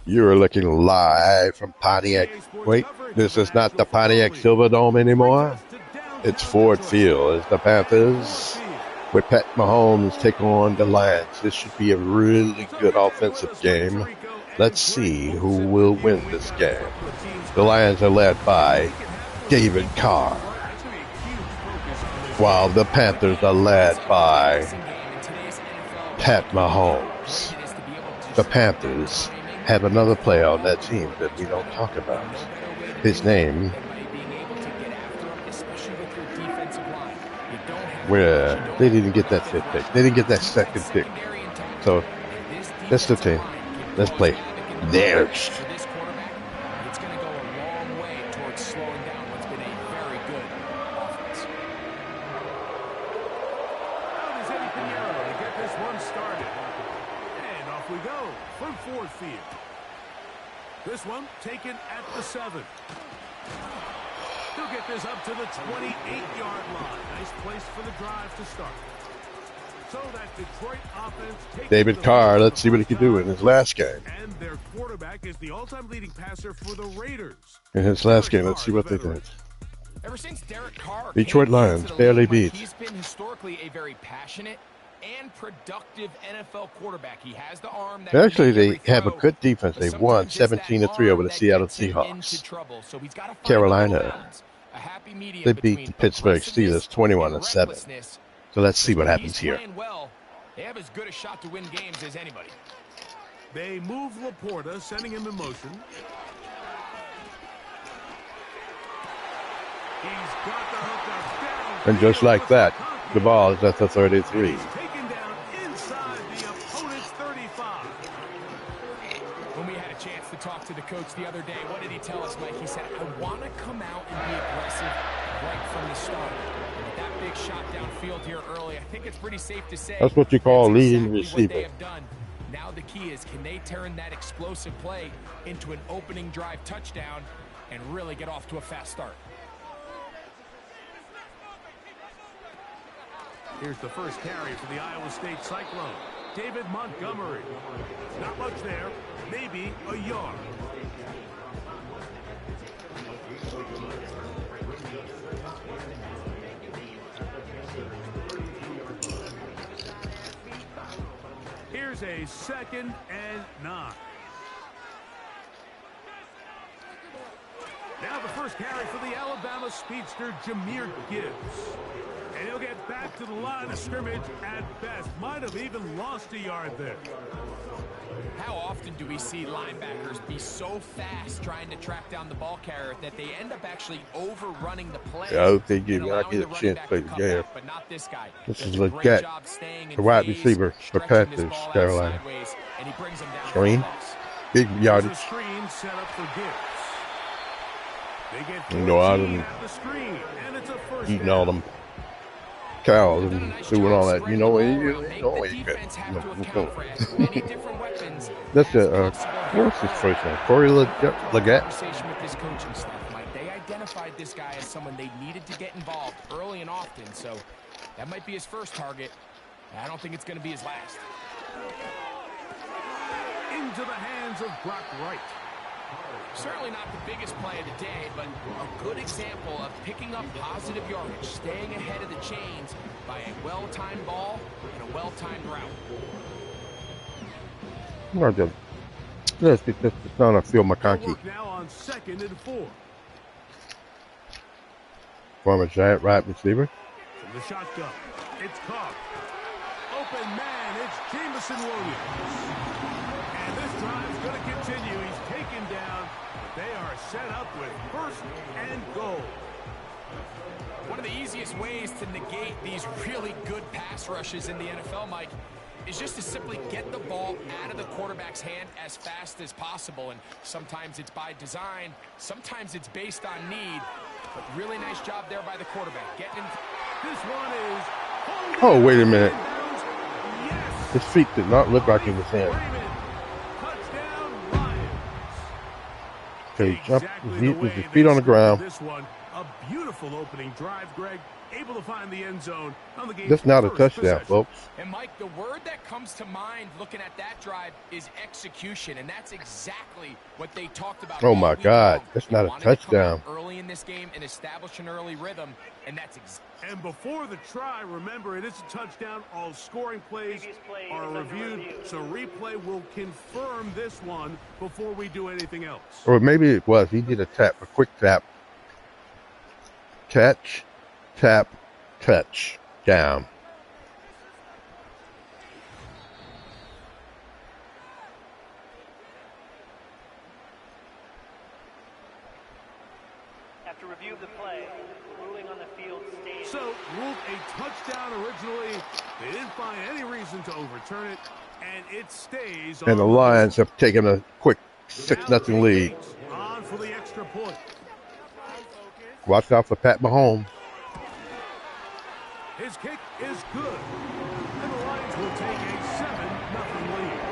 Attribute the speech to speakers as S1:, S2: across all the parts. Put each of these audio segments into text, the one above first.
S1: You're looking live from Pontiac. Wait, this is not the Pontiac Silverdome anymore. It's Ford Field as the Panthers with Pat Mahommes take on the Lions. This should be a really good offensive game. Let's see who will win this game. The Lions are led by David Carr, while the Panthers are led by Pat Mahommes. The Panthers have another player on that team that we don't talk about. His name, where they didn't get that fifth pick. They didn't get that second pick. So that's the team. Let's play. There's.
S2: It's going to go a long way towards slowing down what's been a very good offense.
S3: Now there's Eddie Pinheiro to get this one started. And off we go from Ford Field. This one taken at the 7. He'll get this up to the 28-yard line. Nice place for the drive to start. So that Detroit offense takes
S1: David Carr, let's see what he can do in his last game.
S3: And their quarterback is the all-time leading passer for the Raiders.
S1: In his last game, let's see what they did.
S2: Ever since Derek Carr
S1: Detroit Lions barely beat.
S2: He's been historically a very passionate and productive NFL quarterback. He has the arm that
S1: Actually, they have a good defense. They won 17-3 over the Seattle Seahawks. Carolina, they beat the Pittsburgh Steelers 21-7. So let's see what happens here.
S2: They have as good a shot to win games as anybody.
S3: They move Laporta, sending him in motion. He's got the hook up down.
S1: And just like that, the ball is at the 33.
S3: He's taken down inside the opponent's 35.
S2: When we had a chance to talk to the coach the other day, what did he tell us, Mike? He said, I want to come out and be aggressive right from the start. With that big shot downfield here early, I think it's pretty safe to say
S1: that's what you call leading
S2: exactly
S1: receiver.
S2: What they have done. Now the key is, can they turn that explosive play into an opening drive touchdown and really get off to a fast start?
S3: Here's the first carry for the Iowa State Cyclone. David Montgomery. Not much there. Maybe a yard. Here's a 2nd and 9. Now the first carry for the Alabama speedster, Jahmyr Gibbs. And he'll get back to the line of scrimmage at best. Might have even lost a yard there.
S2: How often do we see linebackers be so fast trying to track down the ball carrier that they end up actually overrunning the play?
S1: Yeah, I hope they give me. I get a chance to play the game.
S2: But not this guy.
S1: This is legit. The wide receiver for Panthers, Carolina. Screen. Big yardage.
S3: Screen set up for Gibbs. They get
S1: You know, I've been eating all them cows and doing all that. You know where you get. That's what's his first name? Corey Leggett.
S2: They identified this guy as someone they needed to get involved early and often, so that might be his first target. I don't think it's going to be his last.
S3: Into the hands of Brock Wright.
S2: Certainly not the biggest play of the day, but a good example of picking up positive yardage, staying ahead of the chains by a well-timed ball and a well-timed route.
S1: Let's get this down and Phil McConkey.
S3: Now on 2nd and 4.
S1: Former Giant wide receiver.
S3: From the shotgun, it's Carr. Open man, it's Jameson Williams. And this drive's going to continue. He's taken down. They are set up with 1st and goal.
S2: One of the easiest ways to negate these really good pass rushes in the NFL, Mike, is just to simply get the ball out of the quarterback's hand as fast as possible. And sometimes it's by design, sometimes it's based on need. But really nice job there by the quarterback. Getting
S3: This one is...
S1: Oh, wait a minute.
S3: Yes.
S1: His feet did not look like he was in.
S3: Touchdown, Lions.
S1: Okay, jump. His feet on the ground.
S3: This one, a beautiful opening drive, Greg. able to find the end zone on the game's
S1: That's not a
S3: first
S1: touchdown,
S3: possession.
S1: folks.
S2: And Mike, the word that comes to mind looking at that drive is execution, and that's exactly what they talked about.
S1: Oh my
S2: all week
S1: God,
S2: long.
S1: that's
S2: They
S1: not a
S2: wanted to come out
S1: touchdown.
S2: early in this game and establish an early rhythm, and that's
S3: And before the try, remember, it is a touchdown. All scoring plays are reviewed, so replay will confirm this one before we do anything else.
S1: Or maybe it was. He did a quick tap. Catch, tap, touch, down.
S4: After review of the play, ruling on the field stays.
S3: So, ruled a touchdown originally. They didn't find any reason to overturn it, and it stays on
S1: And the Lions have taken a quick 6-0 lead.
S3: On for the extra point.
S1: Watch out for Pat Mahommes.
S3: His kick is good. And the Lions will take a 7-0 lead.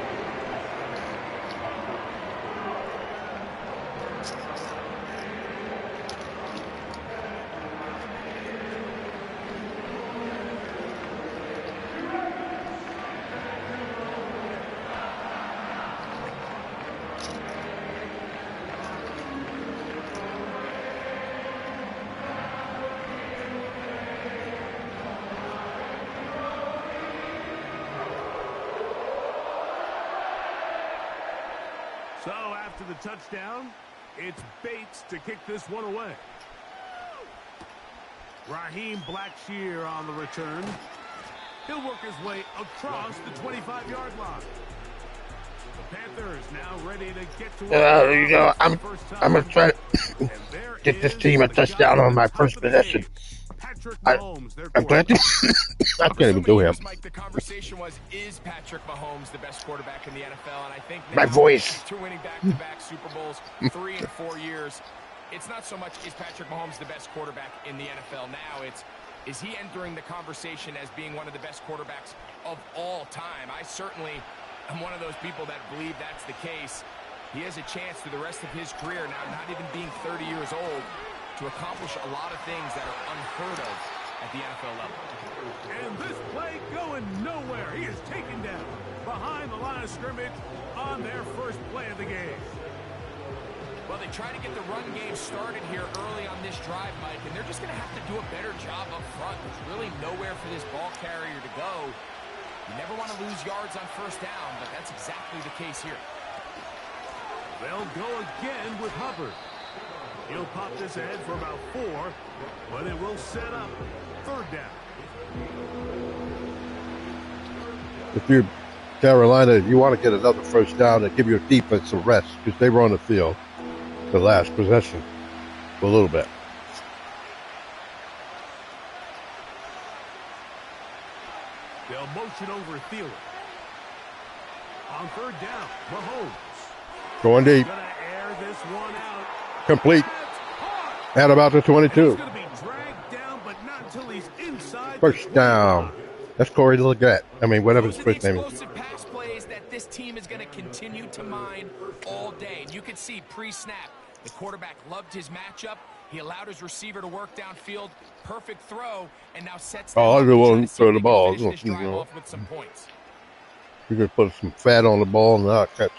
S3: So after the touchdown, it's Bates to kick this one away. Raheem Blackshear on the return. He'll work his way across the 25-yard line. The Panthers now ready to get to
S1: I'm gonna try to get this team a touchdown on my first possession.
S3: Patrick Mahommes, their
S1: I'm glad I can't even do him.
S2: Mike, the conversation was, is Patrick Mahommes the best quarterback in the NFL? And I think now,
S1: My voice.
S2: after winning back-to-back Super Bowls, 3 in 4 years, it's not so much is Patrick Mahommes the best quarterback in the NFL now, it's is he entering the conversation as being one of the best quarterbacks of all time? I certainly am one of those people that believe that's the case. He has a chance through the rest of his career, now not even being 30 years old, to accomplish a lot of things that are unheard of at the NFL level.
S3: And this play going nowhere. He is taken down behind the line of scrimmage on their first play of the game.
S2: Well, they try to get the run game started here early on this drive, Mike, and they're just going to have to do a better job up front. There's really nowhere for this ball carrier to go. You never want to lose yards on first down, but that's exactly the case here.
S3: They'll go again with Hubbard. He'll pop this ahead for about 4, but it will set up third down.
S1: If you're Carolina, you want to get another first down and give your defense a rest because they were on the field the last possession for a little bit.
S3: They'll motion over Thielen. On third down, Mahommes.
S1: Going deep.
S3: Gonna air this one out.
S1: Complete. At about the 22.
S3: He's gonna be dragged down, but not until he's inside.
S1: First down. That's Corey Leggett. I mean, whatever his first name is.
S2: Explosive pass plays that this team is going to continue to mine all day. And you can see pre-snap, the quarterback loved his matchup. He allowed his receiver to work downfield. Perfect throw, and now sets them
S1: Oh, I
S2: up
S1: really
S2: to
S1: want
S2: try
S1: to
S2: see
S1: throw
S2: if
S1: the
S2: they can
S1: ball.
S2: finish this drive off with some points.
S1: You can put some fat on the ball and I'll catch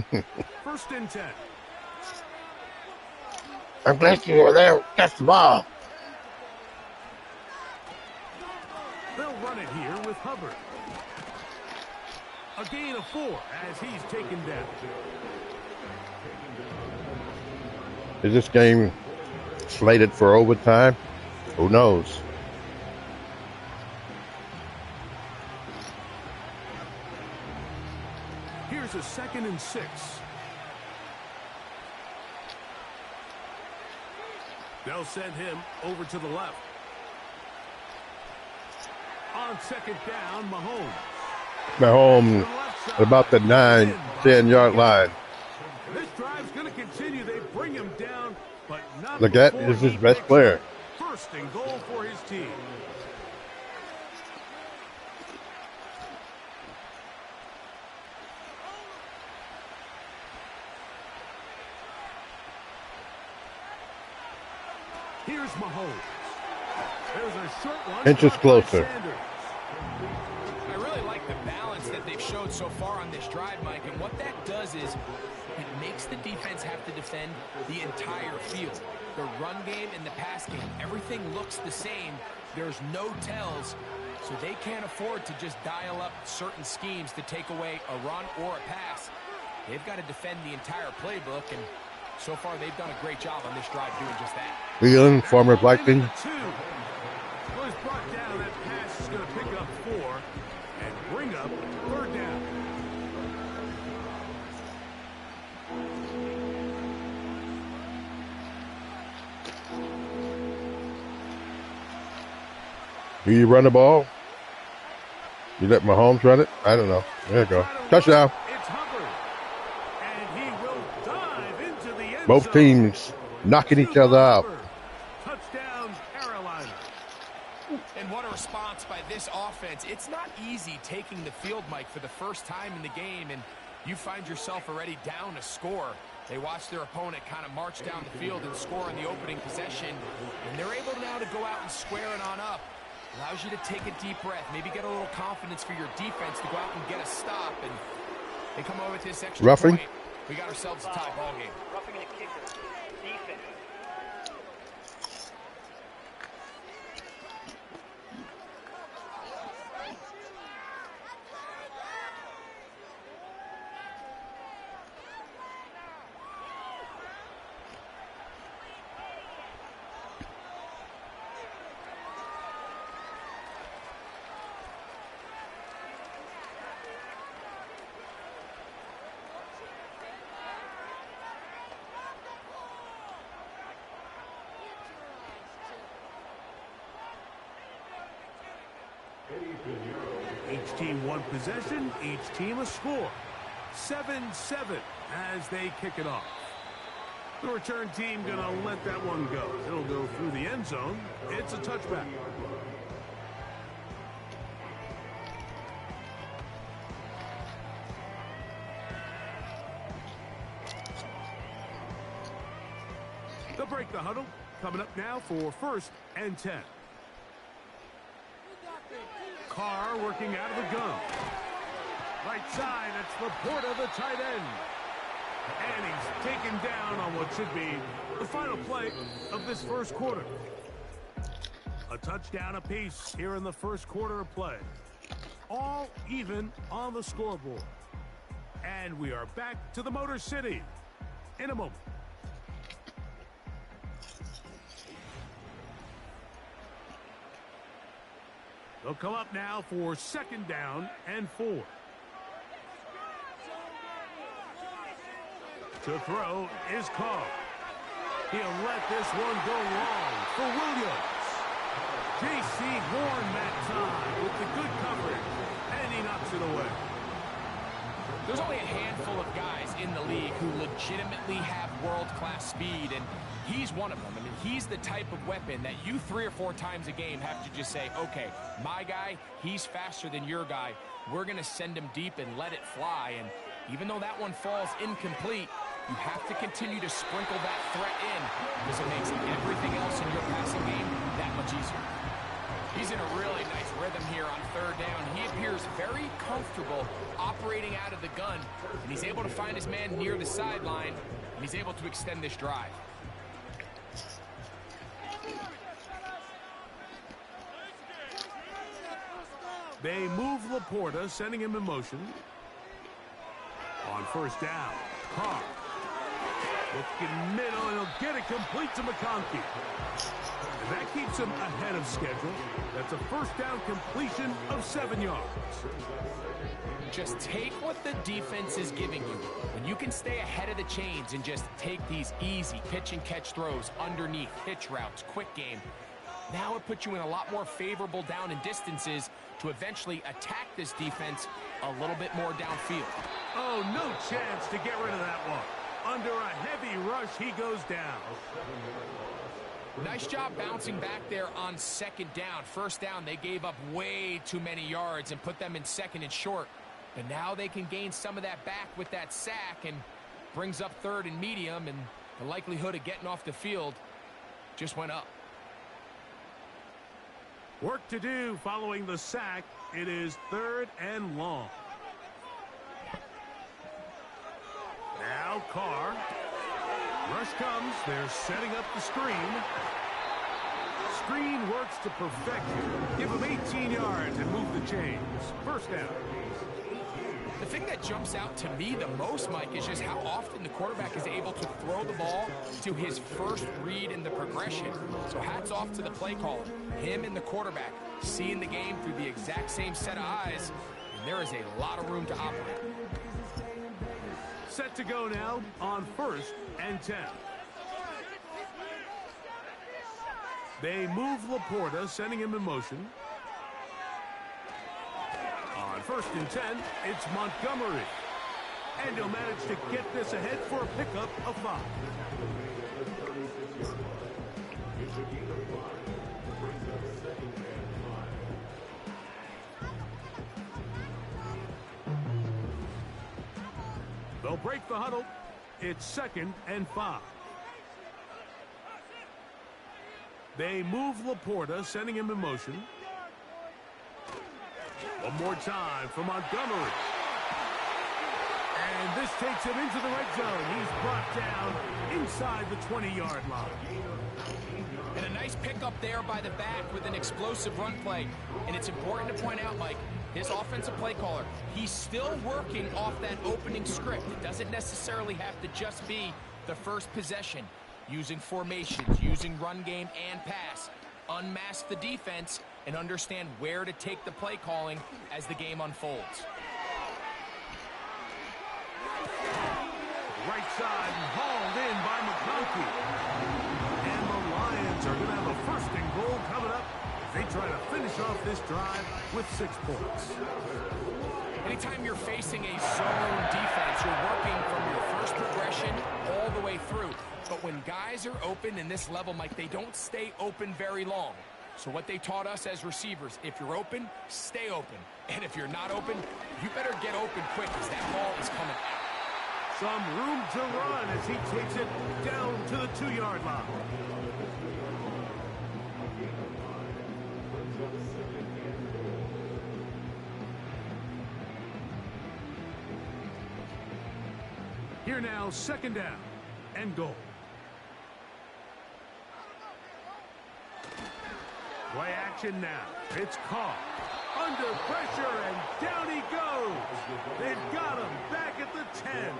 S1: it.
S3: First and 10.
S1: I'm glad you were there. Catch the ball.
S3: They'll run it here with Hubbard. A gain of 4 as he's taken down.
S1: Is this game slated for overtime? Who knows?
S3: Here's a 2nd and 6. They'll send him over to the left. On 2nd down, Mahommes.
S1: Mahomes at about the 9-10 line.
S3: This drive's going to continue. They bring him down, but not
S1: Leggett
S3: before
S1: is his
S3: he
S1: best
S3: picks
S1: player.
S3: up first and goal for his team. Here's Here's Mahommes. There's a short one.
S1: Inches closer.
S2: I really like the balance that they've showed so far on this drive, Mike, and what that does is it makes the defense have to defend the entire field. The run game and the pass game, everything looks the same. There's no tells, so they can't afford to just dial up certain schemes to take away a run or a pass. They've got to defend the entire playbook, and so far they've done a great job on this drive doing just that.
S1: Wheeling, former Viking.
S3: Was brought down. That pass is going to pick up 4 and bring up 3rd down.
S1: Do you run the ball? You let Mahomes run it? I don't know. There you go. Touchdown.
S3: It's Hubbard, and he will dive into the end
S1: Both
S3: zone.
S1: teams knocking each other out.
S3: Touchdown, Carolina.
S2: And what a response by this offense. It's not easy taking the field, Mike, for the first time in the game, and you find yourself already down a score. They watch their opponent kind of march down the field and score on the opening possession, and they're able now to go out and square it on up. Allows you to take a deep breath, maybe get a little confidence for your defense to go out and get a stop, and they come over with this extra
S1: Roughing.
S2: point. We got ourselves a tie ball game.
S4: Roughing the kicker. Defense.
S3: Each team one possession, each team a score. 7-7 as they kick it off. The return team going to let that one go. It'll go through the end zone. It's a touchback. They'll break the huddle. Coming up now for 1st and 10. Carr working out of the gun. Right side, it's Laporta, the tight end. And he's taken down on what should be the final play of this first quarter. A touchdown apiece here in the first quarter of play. All even on the scoreboard. And we are back to the Motor City in a moment. They'll come up now for 2nd down and 4. To throw is Carr. He'll let this one go long for Williams. J.C. Horn that time with the good coverage, and he knocks it away.
S2: There's only a handful of guys in the league who legitimately have world-class speed, and he's one of them. I mean, he's the type of weapon that you 3 or 4 times a game have to just say, okay, my guy, he's faster than your guy. We're going to send him deep and let it fly. And even though that one falls incomplete, you have to continue to sprinkle that threat in because it makes everything else in your passing game that much easier. He's in a really nice rhythm here on 3rd down. He appears very comfortable operating out of the gun, and he's able to find his man near the sideline, and he's able to extend this drive.
S3: They move Laporta, sending him in motion. On 1st down, Carr. Looking middle, and he'll get it complete to McConkey. And that keeps him ahead of schedule. That's a 1st down completion of 7 yards.
S2: Just take what the defense is giving you. When you can stay ahead of the chains and just take these easy pitch and catch throws underneath, hitch routes, quick game, now it puts you in a lot more favorable down and distances to eventually attack this defense a little bit more downfield.
S3: Oh, no chance to get rid of that one. Under a heavy rush, he goes down.
S2: Nice job bouncing back there on 2nd down. 1st down, they gave up way too many yards and put them in 2nd and short. But now they can gain some of that back with that sack and brings up 3rd and medium, and the likelihood of getting off the field just went up.
S3: Work to do following the sack. It is 3rd and long. Now Carr. Rush comes. They're setting up the screen. Screen works to perfection. Give him 18 yards and move the chains. First down.
S2: The thing that jumps out to me the most, Mike, is just how often the quarterback is able to throw the ball to his first read in the progression. So hats off to the play caller. Him and the quarterback seeing the game through the exact same set of eyes, and there is a lot of room to operate.
S3: Set to go now on 1st and 10. They move Laporta, sending him in motion. On 1st and 10, it's Montgomery. And he'll manage to get this ahead for a pickup of 5. They'll break the huddle. It's 2nd and 5. They move Laporta, sending him in motion. One more time for Montgomery. And this takes him into the red zone. He's brought down inside the 20-yard line.
S2: And a nice pickup there by the back with an explosive run play. And it's important to point out, Mike, his offensive play caller, he's still working off that opening script. It doesn't necessarily have to just be the first possession. Using formations, using run game and pass. Unmask the defense and understand where to take the play calling as the game unfolds.
S3: Right side hauled in by McConkey. And the Lions are going to have a 1st and goal coming up as they try to finish off this drive with 6 points.
S2: Anytime you're facing a zone defense, you're working from your first progression all the way through. But when guys are open in this level, Mike, they don't stay open very long. So what they taught us as receivers, if you're open, stay open. And if you're not open, you better get open quick because that ball is coming out.
S3: Some room to run as he takes it down to the 2-yard line. Here now, 2nd down and goal. Play action now. It's Carr. Under pressure, and down he goes. They've got him back at the 10.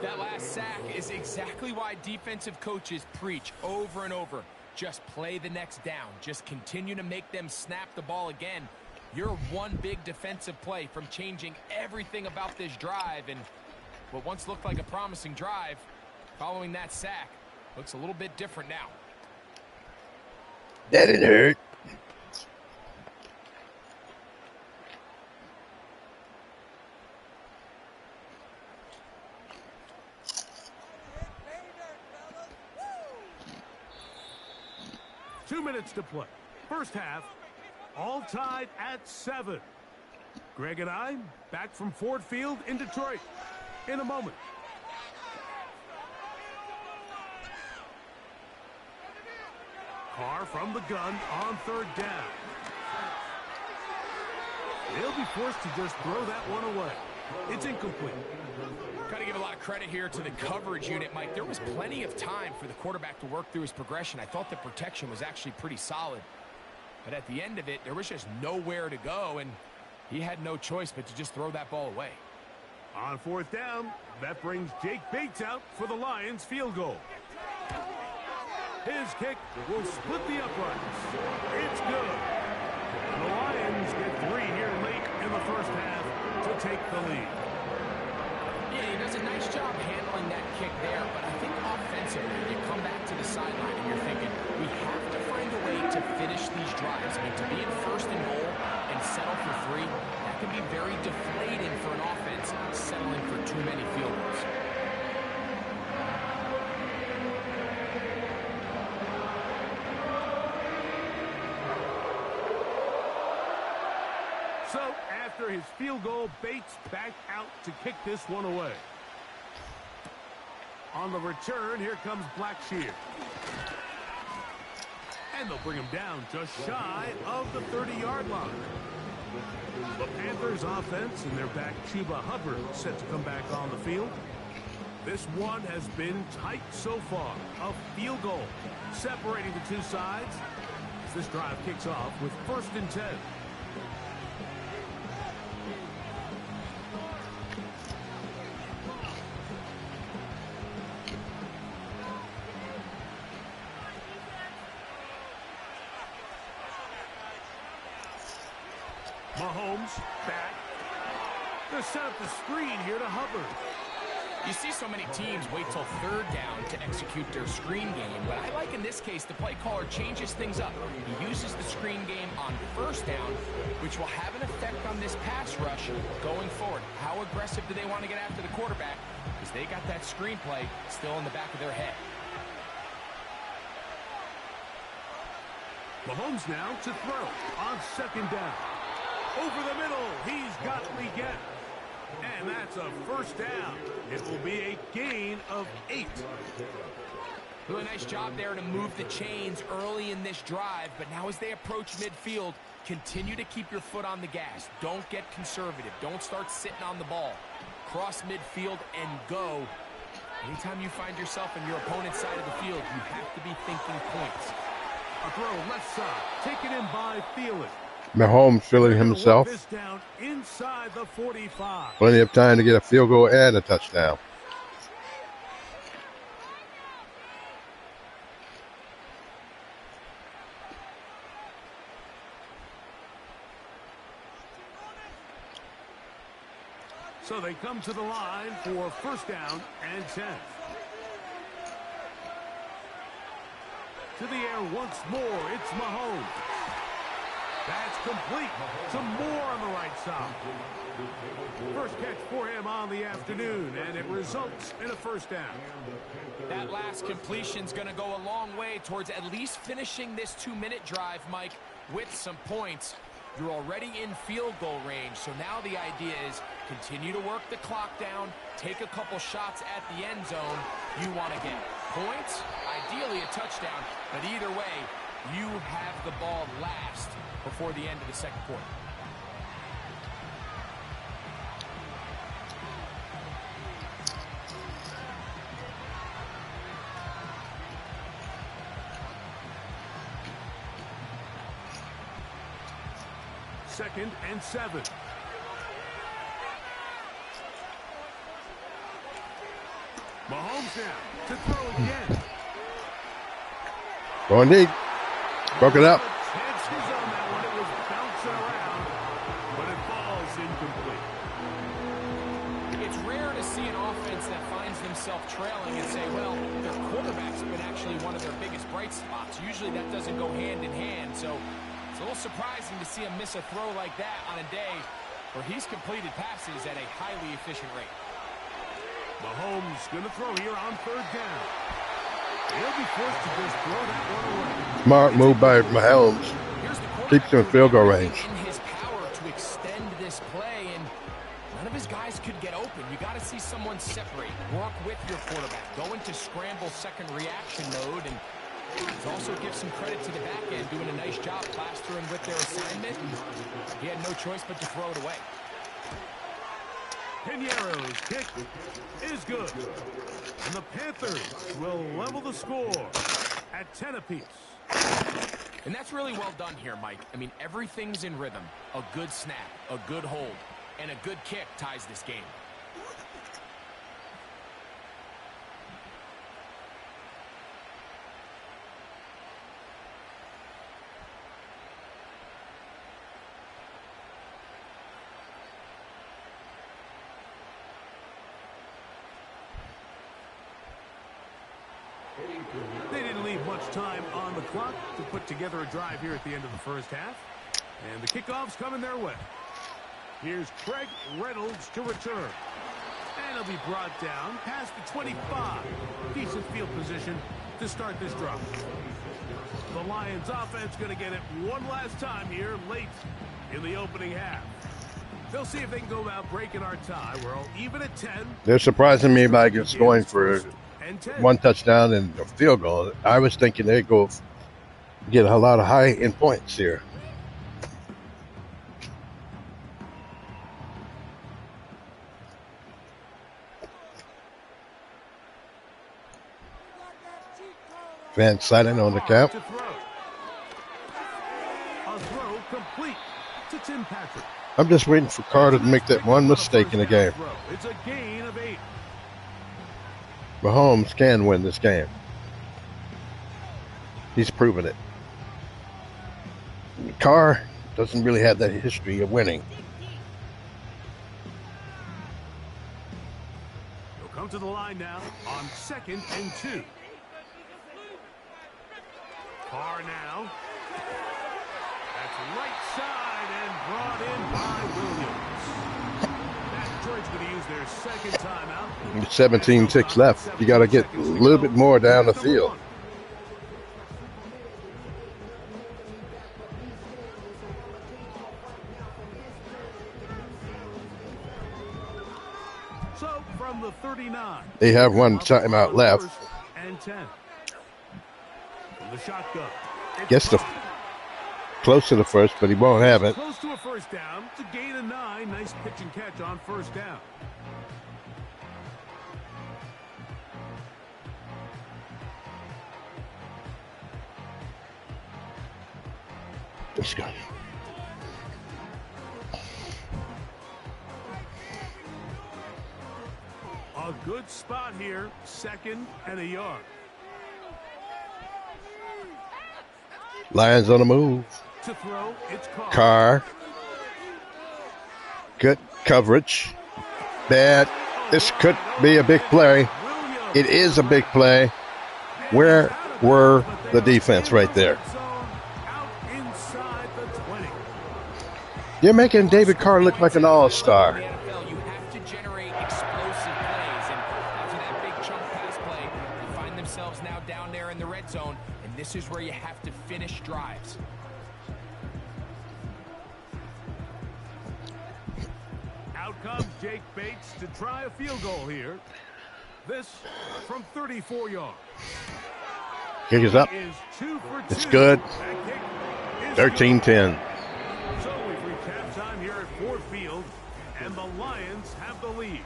S2: That last sack is exactly why defensive coaches preach over and over. Just play the next down. Just continue to make them snap the ball again. You're one big defensive play from changing everything about this drive, and what once looked like a promising drive, following that sack, looks a little bit different now.
S1: That didn't hurt.
S3: Two minutes to play. First half, all tied at 7. Greg and I back from Ford Field in Detroit in a moment. Carr from the gun on 3rd down. They'll be forced to just throw that one away. It's incomplete.
S2: Got to give a lot of credit here to the coverage unit, Mike. There was plenty of time for the quarterback to work through his progression. I thought the protection was actually pretty solid. But at the end of it, there was just nowhere to go, and he had no choice but to just throw that ball away.
S3: On 4th down, that brings Jake Bates out for the Lions field goal. His kick will split the uprights. It's good. The Lions get 3 here late in the first half to take the lead.
S2: Yeah, he does a nice job handling that kick there, but I think offensively, you come back to the sideline and you're thinking, we have to find a way to finish these drives. I mean, to be in 1st and goal and settle for 3, that can be very deflating for an offense settling for too many field goals.
S3: So, after his field goal, Bates back out to kick this one away. On the return, here comes Blackshear. And they'll bring him down just shy of the 30-yard line. The Panthers offense and their back Qb Hubbard set to come back on the field. This one has been tight so far. A field goal separating the two sides as this drive kicks off with 1st and 10. Mahommes back. They'll set up the screen here to Hubbard.
S2: You see so many teams wait till 3rd down to execute their screen game, but I like in this case the play caller changes things up. He uses the screen game on 1st down, which will have an effect on this pass rush going forward. How aggressive do they want to get after the quarterback? Because they got that screen play still in the back of their head.
S3: Mahommes now to throw on 2nd down. Over the middle, he's got Leggett. And that's a 1st down. It will be a gain of 8.
S2: Really nice job there to move the chains early in this drive, but now as they approach midfield, continue to keep your foot on the gas. Don't get conservative. Don't start sitting on the ball. Cross midfield and go. Anytime you find yourself on your opponent's side of the field, you have to be thinking points.
S3: A throw left side, taken in by Thielen.
S1: Mahomes feeling himself.
S3: This down inside the 45.
S1: Plenty of time to get a field goal and a touchdown.
S3: So they come to the line for 1st down and 10. To the air once more, it's Mahommes. That's complete. Some more on the right side. First catch for him on the afternoon, and it results in a 1st down.
S2: That last completion's going to go a long way towards at least finishing this 2-minute drive, Mike, with some points. You're already in field goal range, so now the idea is continue to work the clock down, take a couple shots at the end zone. You want to get points, ideally a touchdown, but either way, you have the ball last before the end of the 2nd quarter.
S3: Second and 7. Mahommes now to throw again.
S1: Going deep. Broke it up.
S3: Chances on that one. It was bouncing around, but it falls incomplete.
S2: It's rare to see an offense that finds themselves trailing and say, well, their quarterback's been actually one of their biggest bright spots. Usually that doesn't go hand in hand, so it's a little surprising to see him miss a throw like that on a day where he's completed passes at a highly efficient rate.
S3: Mahomes going to throw here on 3rd down. He'll be forced to just throw that one away.
S1: Smart move by Mahomes. Keeps him in field goal range.
S2: In his power to extend this play, and none of his guys could get open. You got to see someone separate, work with your quarterback, go into scramble second reaction mode, and also give some credit to the back end, doing a nice job plastering with their assignment. He had no choice but to throw it away.
S3: Piñeiro's kick is good. And the Panthers will level the score at 10 apiece.
S2: And that's really well done here, Mike. I mean, everything's in rhythm. A good snap, a good hold, and a good kick ties this game.
S3: They didn't leave much time on the clock to put together a drive here at the end of the 1st half. And the kickoff's coming their way. Here's Craig Reynolds to return. And he'll be brought down past the 25. Decent field position to start this drive. The Lions offense going to get it one last time here late in the opening half. They'll see if they can go about breaking our tie. We're all even at 10.
S1: They're surprising me by going for one touchdown and a field goal. I was thinking they'd go Get a lot of high end points here. Van Slyden on the count.
S3: A throw complete to Tim Patrick.
S1: I'm just waiting for Carr to make that one mistake in the game.
S3: It's a gain of 8.
S1: Mahomes can win this game. He's proven it. Carr doesn't really have that history of winning.
S3: He'll come to the line now on 2nd and 2. Carr now. That's right side and brought in by Williams. That Detroit's going to use their second timeout.
S1: 17 ticks left. You got to get a little bit more down the field.
S3: So from the 39.
S1: They have one timeout left.
S3: And 10. From the shotgun.
S1: Gets the close to the first, but he won't have it.
S3: Close to a first down. It's a gain of 9. Nice pitch and catch on first down.
S1: Let's go.
S3: A good spot here. 2nd and a yard.
S1: Lions on the move.
S3: To throw, it's
S1: Carr. Good coverage. Bad. This could be a big play. It is a big play. Where were the defense right there? You're making David Carr look like an all-star.
S2: You have to generate explosive plays, and after that big chunk pass play, they find themselves now down there in the red zone, and this is where you have to finish drives.
S3: Out comes Jake Bates to try a field goal here. This from 34 yards.
S1: Kick is up. It's good. 13-10.
S3: So we've reached halftime here at Ford Field, and the Lions have the lead.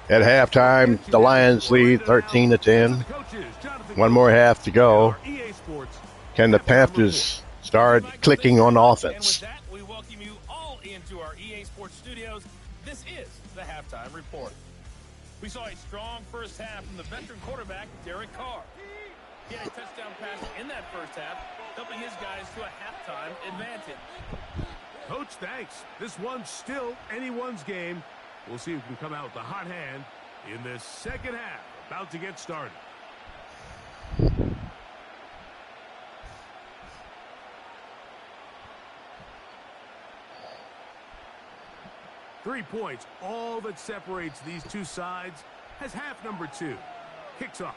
S1: At halftime, the Lions lead 13-10. One more half to go. Can the Panthers start clicking on offense?
S5: And with that, we welcome you all into our EA Sports studios. This is the Halftime Report. We saw a strong first half from the veteran quarterback, David Carr. He had a touchdown pass in that first half, helping his guys to a halftime advantage.
S3: Coach, thanks. This one's still anyone's game. We'll see who can come out with the hot hand in this second half. About to get started. Three points, all that separates these two sides, has half number 2. Kicks off.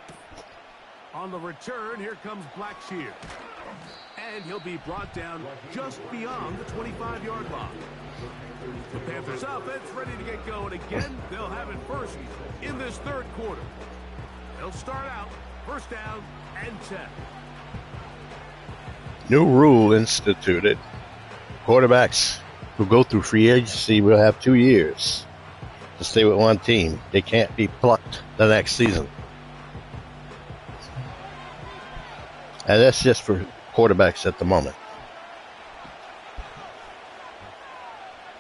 S3: On the return, here comes Blackshear. And he'll be brought down just beyond the 25-yard line. The Panthers offense ready to get going again. They'll have it first in this third quarter. They'll start out first down and 10.
S1: New rule instituted. Quarterbacks who go through free agency will have 2 years to stay with one team. They can't be plucked the next season. And that's just for quarterbacks at the moment.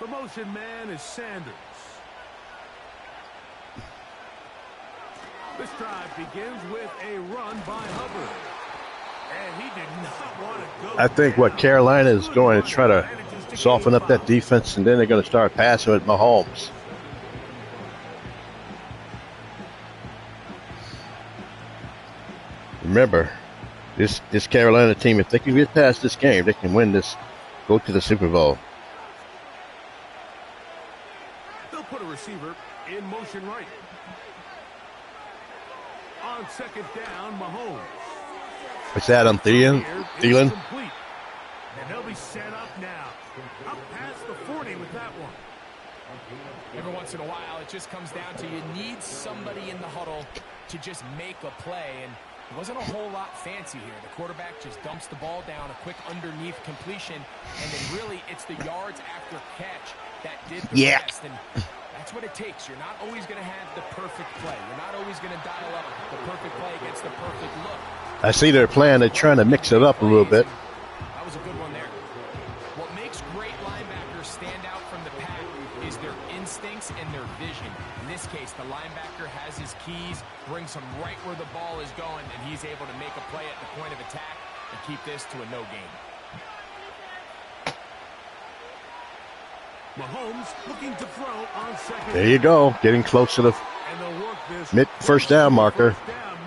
S3: The motion man is Sanders. This drive begins with a run by Hubbard. And he did not want to go.
S1: I think what Carolina is doing is try to soften up that defense, and then they're going to start passing with Mahomes. Remember, this Carolina team, if they can get past this game, they can win this, go to the Super Bowl.
S3: They'll put a receiver in motion right. On second down, Mahommes.
S1: It's Adam Thielen.
S3: And they'll be set up now. Up past the 40 with that one.
S2: Every once in a while, it just comes down to you need somebody in the huddle to just make a play. And It wasn't a whole lot fancy here. The quarterback just dumps the ball down, a quick underneath completion, and then really it's the yards after catch that did the rest. And that's what it takes. You're not always going to have the perfect play. You're not always going to dial up the perfect play against the perfect look.
S1: I see they're playing. They're trying to mix it up a little bit.
S2: That was a good one there. What makes great linebackers stand out from the pack is their instincts and their vision. In this case, the linebacker has his keys, brings him right where the ball is going, and he's able to make a play at the point of attack and keep this to a no gain.
S3: Mahomes looking to throw on second.
S1: There you go. Getting close to the mid first down marker.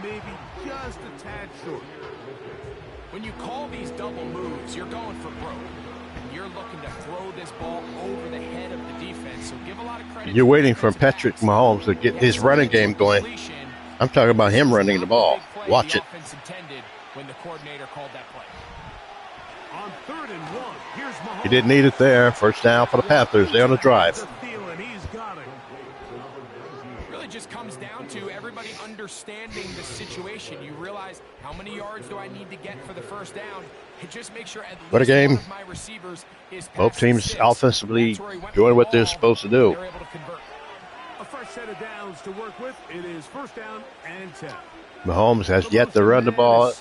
S3: Maybe just a tad short.
S2: When you call these double moves, you're going for broke. And you're looking to throw this ball over the head of the defense. So give a lot of credit.
S1: You're waiting for Patrick Mahomes to get his running game going. I'm talking about him running the ball. Watch it.
S2: When the coordinator called that play.
S3: On 3rd and 1, here's Mahomes.
S1: He didn't need it there. First down for the Panthers. They're on the drive.
S3: He's got it.
S2: Really just comes down to everybody understanding the situation. You realize how many yards do I need to get for the first down? And just make sure at
S1: what a
S2: least
S1: game.
S2: one of my receivers is
S1: both teams offensively doing what they're supposed to do.
S2: They're able to convert.
S3: A fresh set of downs to work with. It is 1st down and 10.
S1: Mahomes has yet to run the ball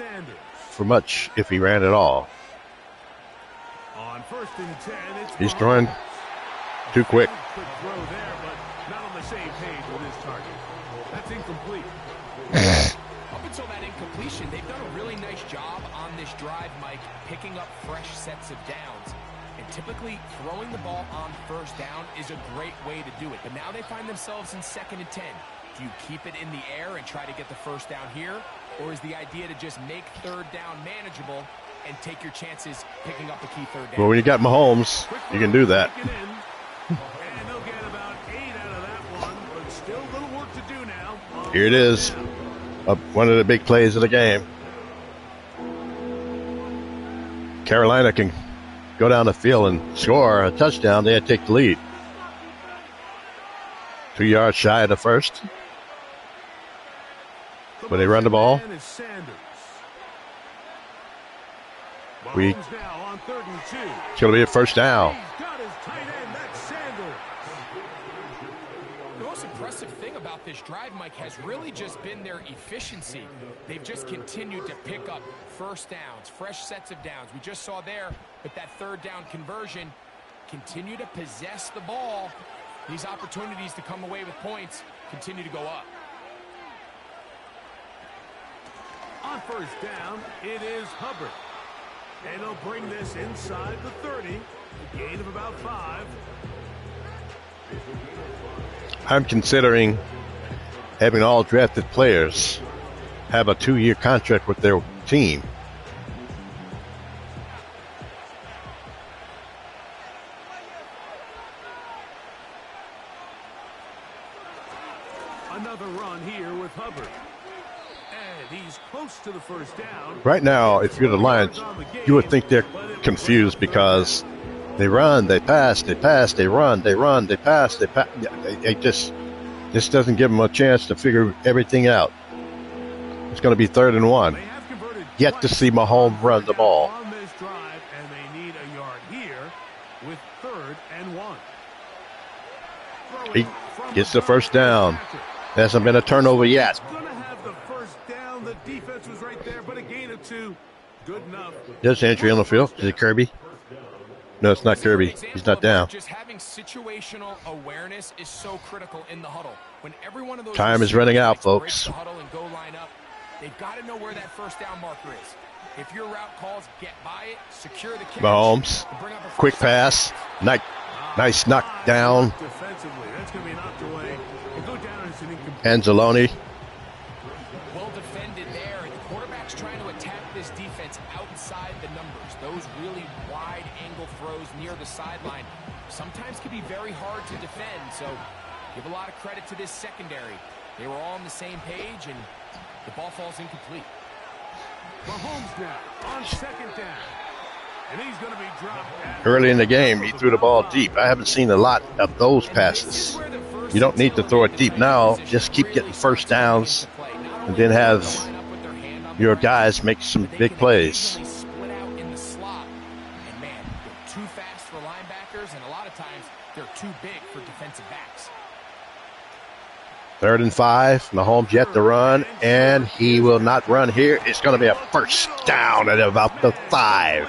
S1: for much, if he ran at all.
S3: On 1st and 10, it's
S1: he's throwing too quick.
S3: Quick throw there, but not on the same page with his target. That's incomplete.
S2: Up until that incompletion, they've done a really nice job on this drive, Mike, picking up fresh sets of downs. And typically, throwing the ball on 1st down is a great way to do it. But now they find themselves in 2nd and 10. Do you keep it in the air and try to get the 1st down here? Or is the idea to just make 3rd down manageable and take your chances picking up a key 3rd down?
S1: Well, when you got Mahomes, you can do that.
S3: And they'll get about 8 out of that one, but still a little work to do now.
S1: Here it is. One of the big plays of the game. Carolina can go down the field and score a touchdown. They take the lead. 2 yards shy of the first. When they run the ball, it's going to be a 1st down.
S2: The most impressive thing about this drive, Mike, has really just been their efficiency. They've just continued to pick up 1st downs, fresh sets of downs. We just saw there with that 3rd down conversion, continue to possess the ball. These opportunities to come away with points continue to go up.
S3: On 1st down, it is Hubbard. And he'll bring this inside the 30. A gain of about 5.
S1: I'm considering having all drafted players have a 2-year contract with their team.
S3: Another run here with Hubbard. And he's close to the 1st down.
S1: Right now, if you're the Lions, you would think they're confused because they run, they pass, they pass, they run, they run, they pass, they pass. They just, this doesn't give them a chance to figure everything out. It's going to be 3rd and 1. Yet to see Mahomes run the ball.
S3: On this drive, and they need a yard here with 3rd and 1.
S1: He gets the 1st down. There hasn't been a turnover yet.
S3: Going to have the 1st down. The defense was right there, but a gain of 2. Good enough.
S1: There's entry on the field. Is it Kirby? No, it's not Kirby. He's not down.
S2: Just having situational awareness is so critical in the huddle. When every one of those
S1: time is running out, folks.
S2: The huddle and go line up, they've got to know where that 1st down marker is. If your route calls, get by it, secure the catch.
S1: Mahomes, quick pass, nice knockdown.
S3: Defensively, that's going to be knocked away. Go down as an incomplete.
S1: Anzalone.
S2: Well defended there, and the quarterback's trying to attack this defense outside the numbers. Those really wide angle throws near the sideline sometimes can be very hard to defend, so give a lot of credit to this secondary. They were all on the same page, and the ball falls incomplete.
S3: Mahomes now on 2nd down. And he's going to be dropped.
S1: Early in the game, he threw the ball deep. I haven't seen a lot of those passes. You don't need to throw it deep now. Just keep getting 1st downs and then have your guys make some big plays.
S2: Split out in the slot, and man, they're too fast for linebackers, and a lot of times they're too big for defensive backs.
S1: 3rd and 5. Mahomes yet to run, and he will not run here. It's going to be a first down at about the 5.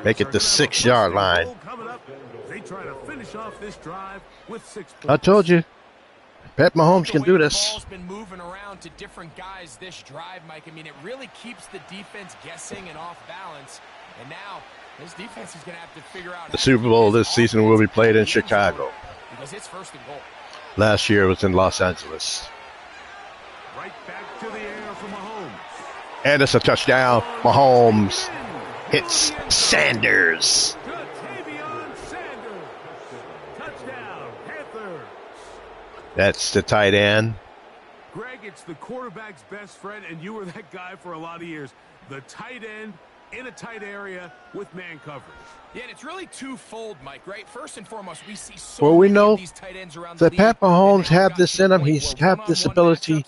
S1: Make it the 6-yard line.
S3: They try to finish off this drive with 6 points.
S1: I told you, Pat Mahommes can do this.
S2: The ball's been moving around to different guys this drive, Mike. I mean, it really keeps the defense guessing and off balance. And now this defense is going to have to figure out.
S1: The Super Bowl this season will be played in Chicago.
S2: Because it's 1st and goal.
S1: Last year it was in Los Angeles.
S3: Right back to the air for Mahomes.
S1: And it's a touchdown. Mahomes hits Sanders.
S3: Touchdown, Panthers.
S1: That's the tight end.
S3: Greg, it's the quarterback's best friend, and you were that guy for a lot of years. The tight end in a tight area with man coverage.
S2: Yeah, and it's really twofold, Mike, right? First and foremost, we see so
S1: we
S2: many
S1: know
S2: of these tight ends around the
S1: that
S2: league.
S1: Pat Mahomes have this in him. He's got this ability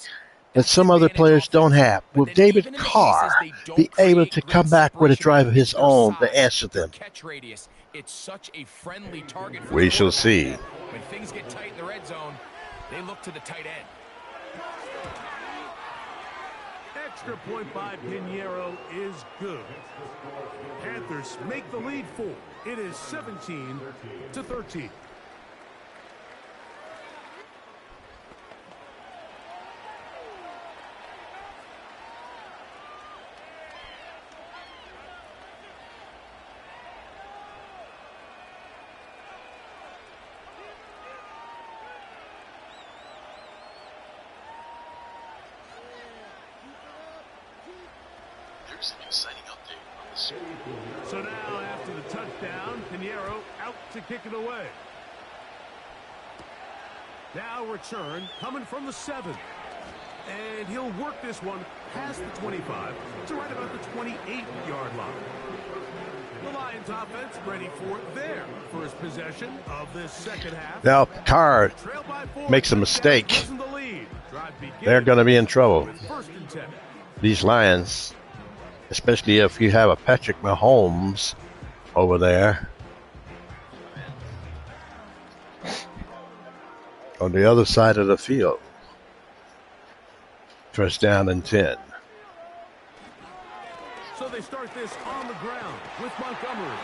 S1: that some other players don't have. Will David Carr be able to come back with a drive of his own to answer them?
S2: Catch radius. It's such a friendly target for
S1: We
S2: the
S1: shall
S2: quarterback.
S1: see.
S2: When things get tight in the red zone, they look to the tight end.
S3: Extra point by Pinheiro is good. Panthers make the lead 4. It is 17-13.
S6: There's an exciting update on the Super Bowl.
S3: So now after the touchdown, Pinheiro out to kick it away. Now return coming from the 7. And he'll work this one past the 25 to right about the 28-yard line. The Lions offense ready for their first possession of this second half.
S1: Now, Carr
S3: Trail by 4,
S1: makes a mistake.
S3: touchdown, the lead. Drive begins
S1: They're going to be in trouble.
S3: with 1st and 10.
S1: These Lions, especially if you have a Patrick Mahomes over there. On the other side of the field. 1st down and 10.
S3: So they start this on the ground with Montgomery.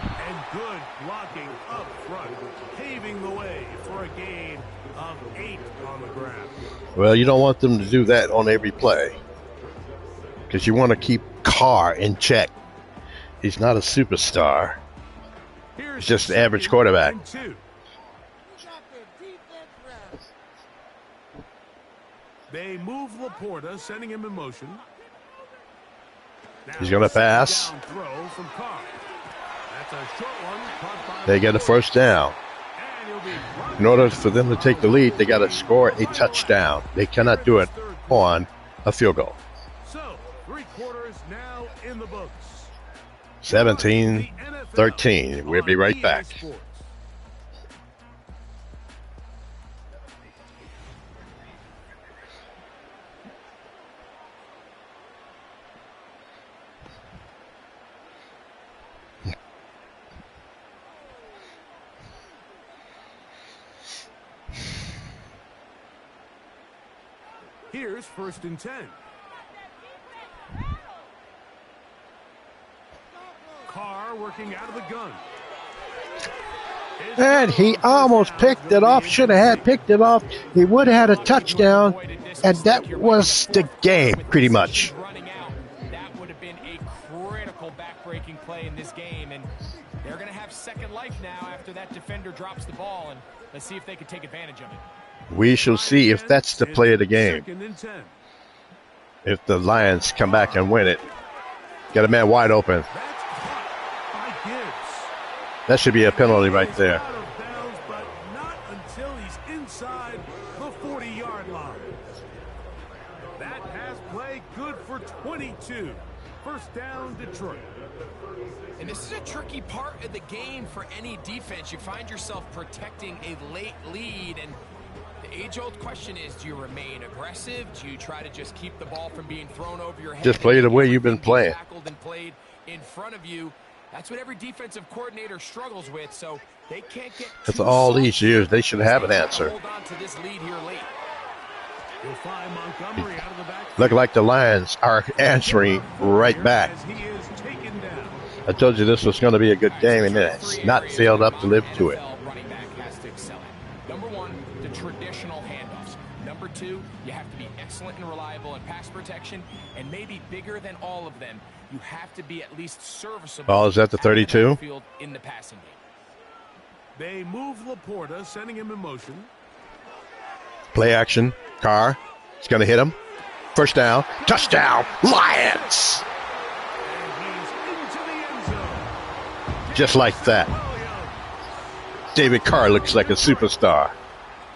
S3: And good blocking up front, paving the way for a gain of 8 on the ground.
S1: Well, you don't want them to do that on every play. Because you want to keep Carr in check. He's not a superstar.
S3: Here's
S1: He's just an average quarterback.
S3: 2. They move Laporta, sending him in motion. Now
S1: He's going to pass.
S3: down throw from Carr. That's a short one. Caught by
S1: They get a 1st down.
S3: And he'll be brought
S1: In order for them to take the lead, they got to score a touchdown. They cannot do it on a field goal.
S3: So, 3 quarters now in the books.
S1: 17-13. We'll be right back.
S3: Here's 1st and 10. Carr working out of the gun.
S1: And he almost picked it off. Should have had picked it off. He would have had a touchdown. And that was the game, pretty much.
S2: Running out, that would have been a critical back-breaking play in this game. And they're going to have second life now after that defender drops the ball. And let's see if they can take advantage of it.
S1: We shall see if that's the play of the game.
S3: 2nd and 10.
S1: If the Lions come back and win it. Got a man wide open.
S3: That's caught by Gibbs.
S1: That should be a penalty right there.
S3: Out of bounds, but not until he's inside the 40-yard line. That pass play good for 22. 1st down, Detroit.
S2: And this is a tricky part of the game for any defense. You find yourself protecting a late lead, and age-old question is, do you remain aggressive? Do you try to just keep the ball from being thrown over your head?
S1: Just play the way you've been playing.
S2: Tackled and played in front of you. That's what every defensive coordinator struggles with, so they can't get
S1: After all these years, they should have an answer.
S2: Hold on to this lead here late.
S3: You'll find Montgomery out of the back.
S1: Look like the Lions are answering right back.
S3: As he is taken down.
S1: I told you this was going to be a good game, and it's not failed up to live to it.
S2: Running back has to excel at. Number one, the traditional handoffs. Number two, you have to be excellent and reliable in pass protection, and maybe bigger than all of them, you have to be at least serviceable.
S1: Ball is at the 32.
S2: In the passing game.
S3: They move Laporta, sending him in motion.
S1: Play action. Carr. He's going to hit him. First down. Touchdown. Lions.
S3: And he's into the end zone.
S1: Just like that. David Carr looks like a superstar.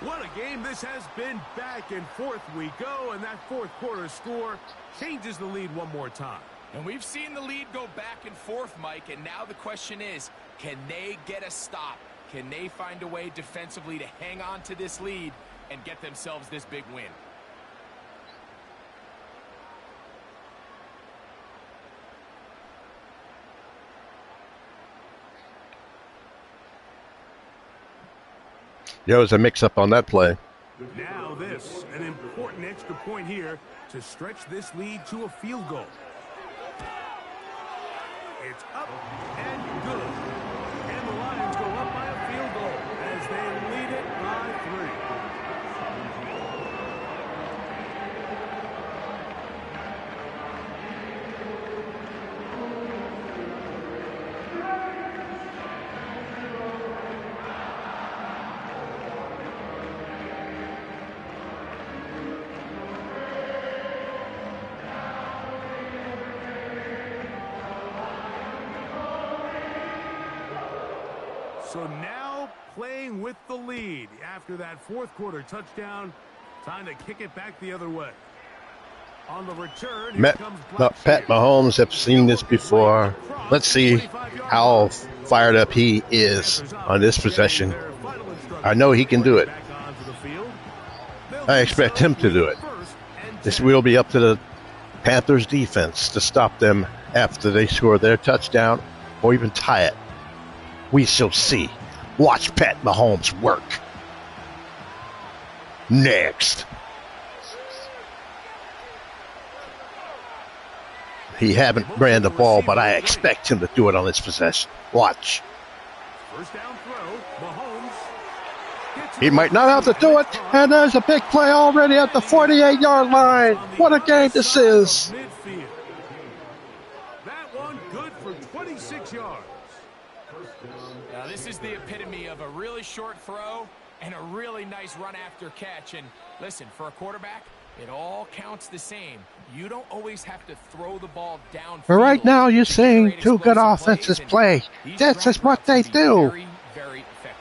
S3: What a game this has been. Back and forth we go, and that fourth quarter score changes the lead one more time.
S2: And we've seen the lead go back and forth, Mike, and now the question is, can they get a stop? Can they find a way defensively to hang on to this lead and get themselves this big win?
S1: There was a mix-up on that play.
S3: Now this, an important extra point here to stretch this lead to a field goal. It's up and good. And the Lions go up by a field goal as they lead it by 3. So now playing with the lead after that fourth quarter touchdown. Time to kick it back the other way. On the return, here comes
S1: Pat Mahommes have seen this before. Let's see how fired up he is on this possession. I know he can do it. I expect him to do it. This will be up to the Panthers defense to stop them after they score their touchdown or even tie it. We shall see. Watch Pat Mahommes work. Next. He haven't ran the ball, but I expect him to do it on this possession. Watch.
S3: First down throw, Mahommes.
S1: He might not have to do it, and there's a big play already at the 48-yard line. What a game this is.
S3: That one good for 26 yards.
S2: Now this is the epitome of a really short throw and a really nice run after catch. And listen, for a quarterback, it all counts the same. You don't always have to throw the ball downfield.
S1: But right now you're saying two good offenses play. This is what they do.
S2: Very, very effective.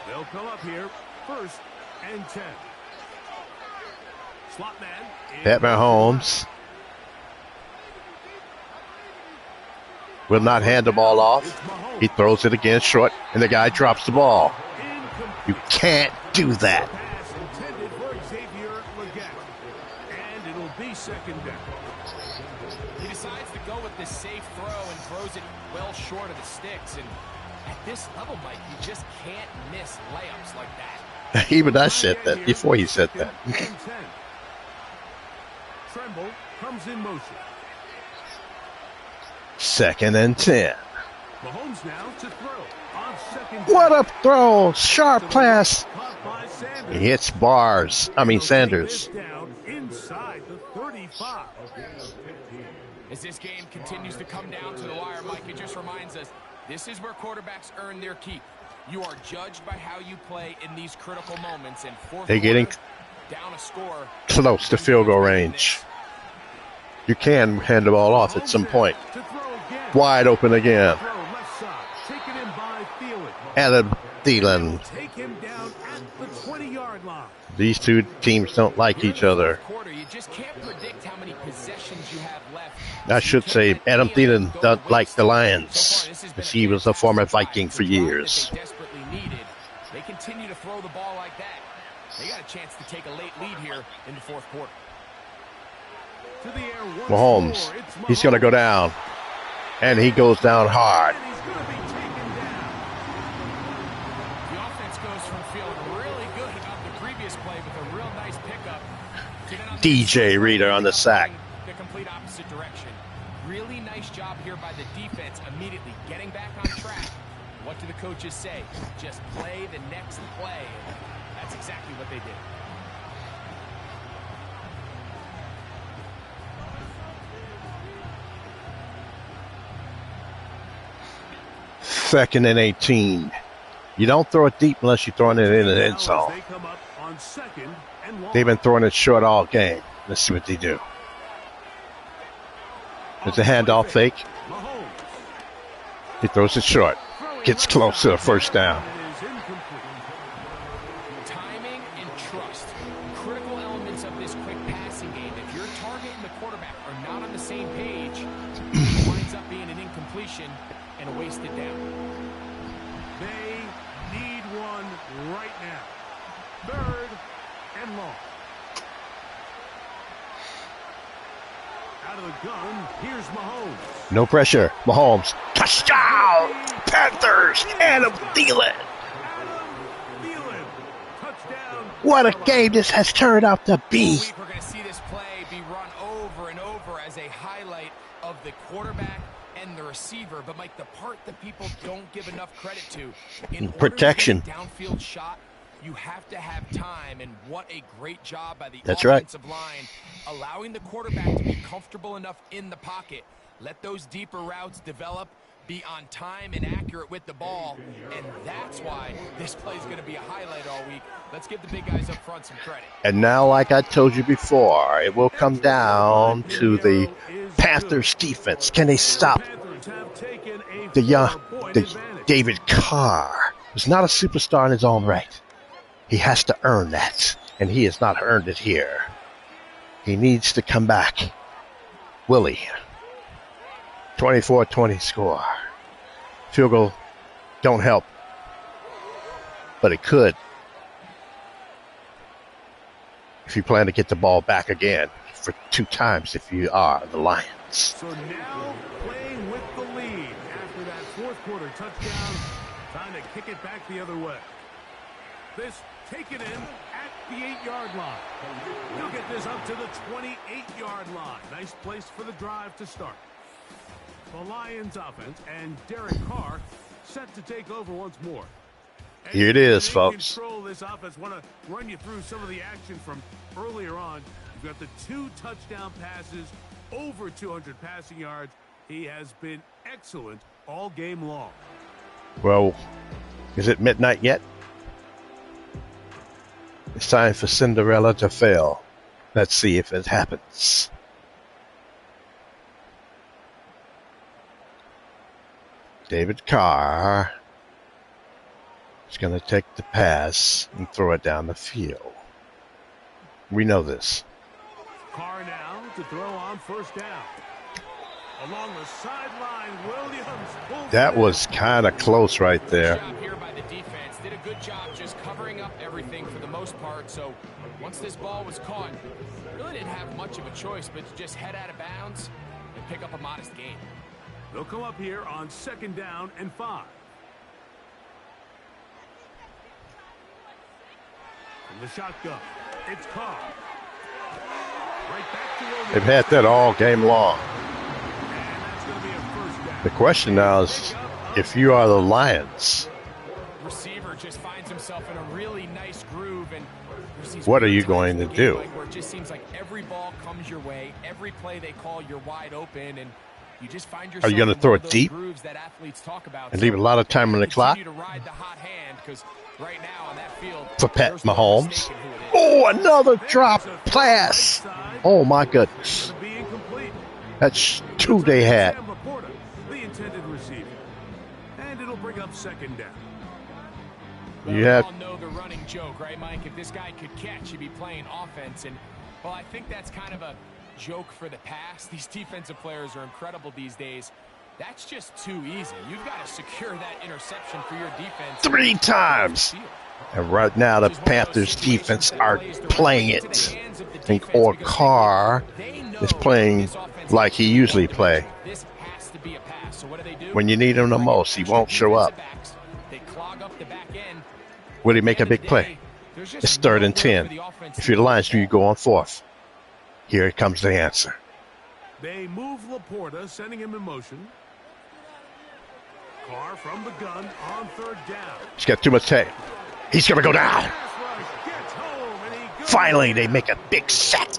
S3: They'll come up here, 1st and 10. Slot man.
S1: Pat Mahommes will not hand the ball off. He throws it again short, and the guy drops the ball. You can't do that.
S3: Pass intended for Xavier Legette. And it'll be second down.
S2: He decides to go with the safe throw and throws it well short of the sticks. And at this level, Mike, you just can't miss layups like that.
S1: Even I said that before he said that.
S3: Tremble comes in motion.
S1: 2nd and 10.
S3: Mahommes now to throw on second.
S1: What a throw! Sharp pass.
S3: Caught by Sanders.
S1: He hits Sanders.
S3: Down inside the 35.
S2: As this game continues to come down to the wire, Mike, it just reminds us, this is where quarterbacks earn their keep. You are judged by how you play in these critical moments. And
S1: they're getting
S2: down a score
S1: close to field goal range. You can hand the ball off at some point. Wide open again. Adam Thielen.
S3: Take him down at the 20-yard line.
S1: These two teams don't like each other.
S2: You just can't predict how many possessions you have left.
S1: I should say Adam Thielen doesn't like the Lions, because he was a former Viking for years.
S2: They desperately needed. They continue to throw the ball like that. They got a chance to take a late lead here in the fourth quarter.
S3: To the air once
S1: Mahomes,
S3: more. It's
S1: he's going to go down. And he goes down hard.
S3: And he's going to be taken down.
S2: The offense goes from feeling really good about the previous play with a real nice pickup to then on the
S1: DJ Reader on the sack.
S2: the complete opposite direction. Really nice job here by the defense immediately getting back on track. What do the coaches say? Just play the next play. And that's exactly what they did.
S1: Second and 18. You don't throw it deep unless you're throwing it in the end zone.
S3: They come up on second and long.
S1: They've been throwing it short all game. Let's see what they do. There's a handoff fake.
S3: Mahomes.
S1: He throws it short. Gets close to a first down.
S3: It is incomplete.
S2: Timing and trust. Critical elements of this quick passing game. If your target and the quarterback are not on the same page, it winds up being an incompletion and a wasted down.
S3: They need one right now. Third and long. Out of the gun, here's Mahomes.
S1: No pressure. Mahomes. Touchdown! Panthers! Adam Thielen!
S3: Thielen. Touchdown.
S1: What a game this has turned out to be.
S2: All week we're going to see this play be run over and over as a highlight of the quarterback and the receiver. But, Mike, the part that people don't give enough credit to, in
S1: Protection.
S2: order to get a downfield shot, you have to have time, and what a great job by the
S1: That's right.
S2: offensive line, allowing the quarterback to be comfortable enough in the pocket. Let those deeper routes develop, be on time and accurate with the ball, and that's why this play is going to be a highlight all week. Let's give the big guys up front some credit.
S1: And now, like I told you before, it will come down to the Panthers defense. Can they stop
S3: Panthers have taken a
S1: the
S3: 4-point advantage.
S1: David Carr? Who's not a superstar in his own right. He has to earn that, and he has not earned it here. He needs to come back. Willie. 24-20 score. Field goal don't help, but it could if you plan to get the ball back again for 2 times if you are the Lions.
S3: So now playing with the lead after that fourth quarter touchdown. Time to kick it back the other way. This taken in at the 8-yard line. He'll get this up to the 28-yard line. Nice place for the drive to start. The Lions offense and Derek Carr set to take over once more. And
S1: Here it is,
S3: they
S1: folks.
S3: Control this offense. Want to run you through some of the action from earlier on. You've got the 2 touchdown passes, over 200 passing yards. He has been excellent all game long.
S1: Well, is it midnight yet? It's time for Cinderella to fail. Let's see if it happens. David Carr is going to take the pass and throw it down the field. We know this.
S3: Carr now to throw on first down. Along the sideline, Williams pulls
S1: That
S3: it in.
S1: was kind of close right there.
S2: Good job here by the defense. Did a good job just covering up everything for the most part. So once this ball was caught, really didn't have much of a choice but to just head out of bounds and pick up a modest gain.
S3: They'll come up here on 2nd down and 5. From the shotgun, it's Carr. Right back to Williams.
S1: They've had that all game long.
S3: And that's going to be a first down.
S1: The question now is, if you are the Lions,
S2: Receiver just finds himself in a really nice groove, and there's these
S1: What are
S2: weird
S1: you
S2: times
S1: going
S2: in the
S1: to
S2: game,
S1: do?
S2: Mike, where it just seems like every ball comes your way, every play they call, you're wide open, and you just find yourself
S1: Are you gonna
S2: in
S1: throw
S2: one of
S1: it
S2: those
S1: deep
S2: grooves that athletes talk about.
S1: and leave a lot of time on the clock
S2: Continue to ride the hot hand, because right now on that field,
S1: for Pat
S2: there's no
S1: Mahomes?
S2: mistaking who it is.
S1: Oh, another drop pass. Oh, my goodness.
S3: Gonna be incomplete.
S1: That's 2 they had.
S3: Sam Laporta, the intended receiver. And it'll bring up 2nd down.
S2: Well,
S1: You have-
S2: we all know the running joke, right, Mike? If this guy could catch, he'd be playing offense. And, well, I think that's kind of a joke for the past. These defensive players are incredible these days. That's just too easy. You've got to secure that interception for your defense.
S1: 3 times. And right now, the Panthers defense are playing it. I think Carr is playing like he usually play. When you need him the most, he won't show up. Will he make a big play? It's 3rd and 10. If you're the Lions, you go on 4th. Here comes the answer.
S3: They move Laporta, sending him in motion. Carr from the gun on 3rd down.
S1: He's got too much tape. He's going to go down. Finally, they make a big sack.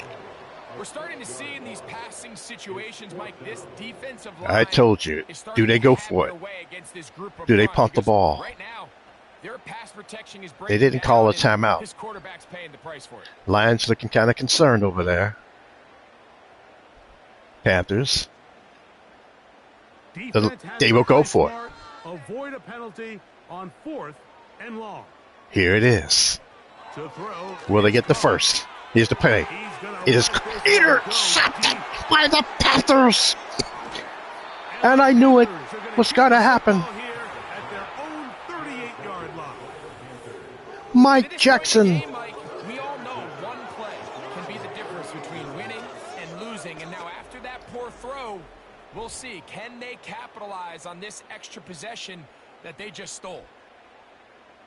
S2: We're starting to see in these passing situations, Mike, this defensive line.
S1: I told you. Do they go for it? Do they punt the ball?
S2: Right now, their pass protection is
S1: they didn't call a timeout.
S2: His quarterback's paying the price for it.
S1: Lions looking kind of concerned over there. Panthers. They will go for it.
S3: Avoid a penalty on 4th and long.
S1: Here it is. Will they get the first? Here's the play. It is intercepted by the Panthers. And I knew it was going to happen. Mike Jackson.
S2: We all know one play can be the difference between winning and losing. And now after that poor throw, we'll see. Can they capitalize on this extra possession that they just stole?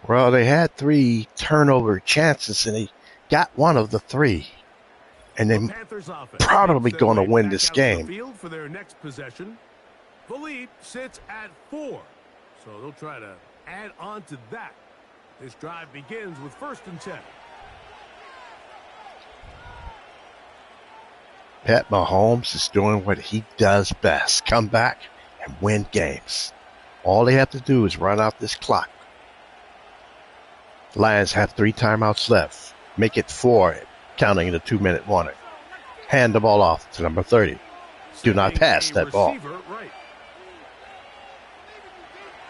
S1: Well, they had 3 turnover chances, and they got one of the 3. And they're probably going to win this game.
S3: For their next possession. The lead sits at 4. So they'll try to add on to that. This drive begins with 1st and 10.
S1: Pat Mahommes is doing what he does best. Come back and win games. All they have to do is run out this clock. Lions have 3 timeouts left. Make it 4, counting the 2-minute warning. Hand the ball off to number 30. Do not pass that ball.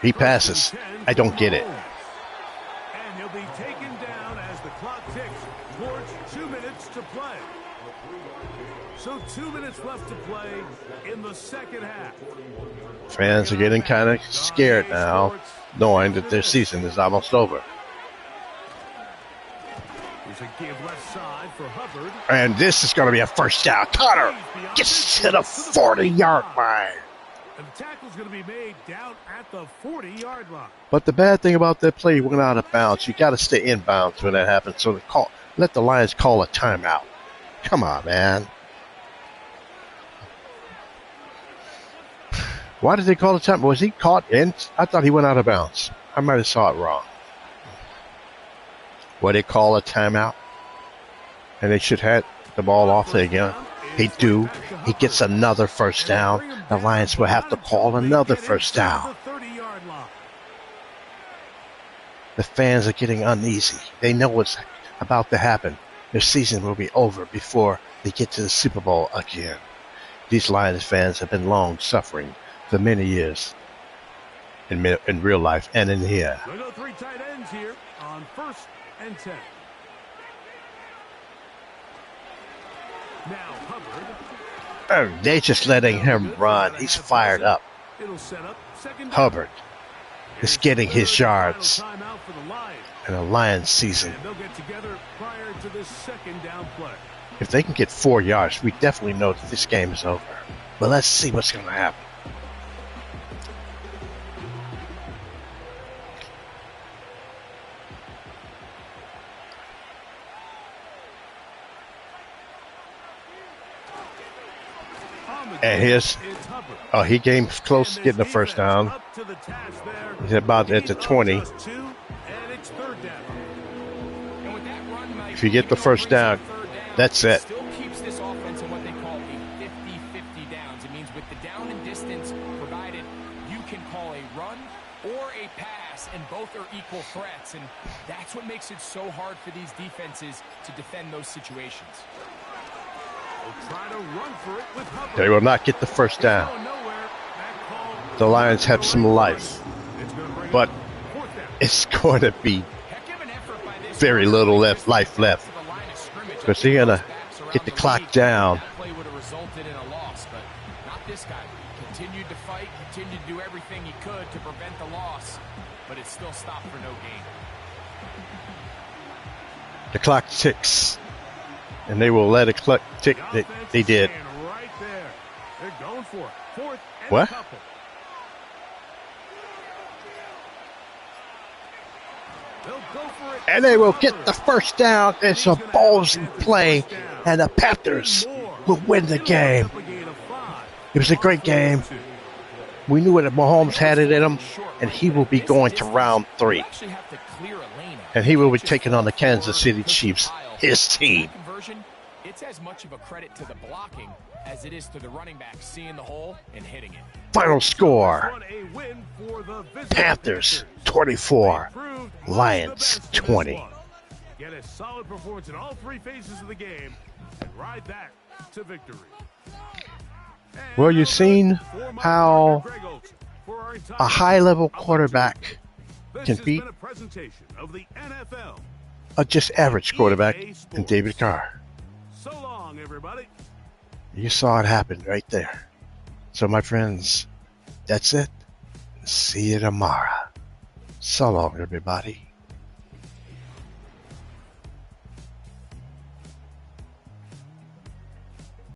S1: He passes. I don't get it.
S3: And he'll be taken down as the clock ticks towards 2 minutes to play. So 2 minutes left to play in the second half.
S1: Fans are getting kind of scared now, knowing that their season is almost over. And this is going to be a first down. Connor gets to the 40-yard line.
S3: And the tackle's going to be made down at the 40-yard line.
S1: But the bad thing about that play, went out of bounds. You got to stay in bounds when that happens. So let the Lions call a timeout. Come on, man. Why did they call a timeout? Was he caught in? I thought he went out of bounds. I might have saw it wrong. What they call a timeout? And they should have the ball off there again. They do. He gets another first down. The Lions will have to call another first down. The fans are getting uneasy. They know what's about to happen. Their season will be over before they get to the Super Bowl again. These Lions fans have been long suffering for many years in real life and in here.
S3: We'll go 3 tight ends here on 1st and 10. Now Hubbard.
S1: Oh, they're just letting him run. He's fired up. Hubbard is getting his yards in a Lions season. If they can get 4 yards, we definitely know that this game is over. But let's see what's going to happen. And he came close to getting the first down. He's about at the 20. If you get the first down, that's it.
S2: Still keeps this offense in what they call a 50-50 downs. It means with the down and distance provided, you can call a run or a pass, and both are equal threats. And that's what makes it so hard for these defenses to defend those situations.
S1: They will not get the first down. The Lions have some life, but it's going to be very little life left, because they're going to get the clock down.
S2: This guy continued to fight, continued to do everything he could to prevent the loss, but it still stopped for no gain.
S1: The clock ticks. And they will let it clock tick. They did.
S3: Right there. They're going for it. Fourth and
S1: What?
S3: a couple. They'll go for it.
S1: And they will get the first down. It's a ballsy play. And the Panthers will win the game. It was a great game. We knew that Mahomes had it in him. And he will be going to round 3. And he will be taking on the Kansas City Chiefs, his team.
S2: It's as much of a credit to the blocking as it is to the running back seeing the hole and hitting it.
S1: Final score, Panthers 24, Lions 20.
S3: Get a solid performance in all 3 phases of the game and ride that to victory.
S1: Well, you've seen how a high-level quarterback can beat a just average quarterback in David Carr.
S3: So long, everybody.
S1: You saw it happen right there. So, my friends, that's it. See you tomorrow. So long, everybody.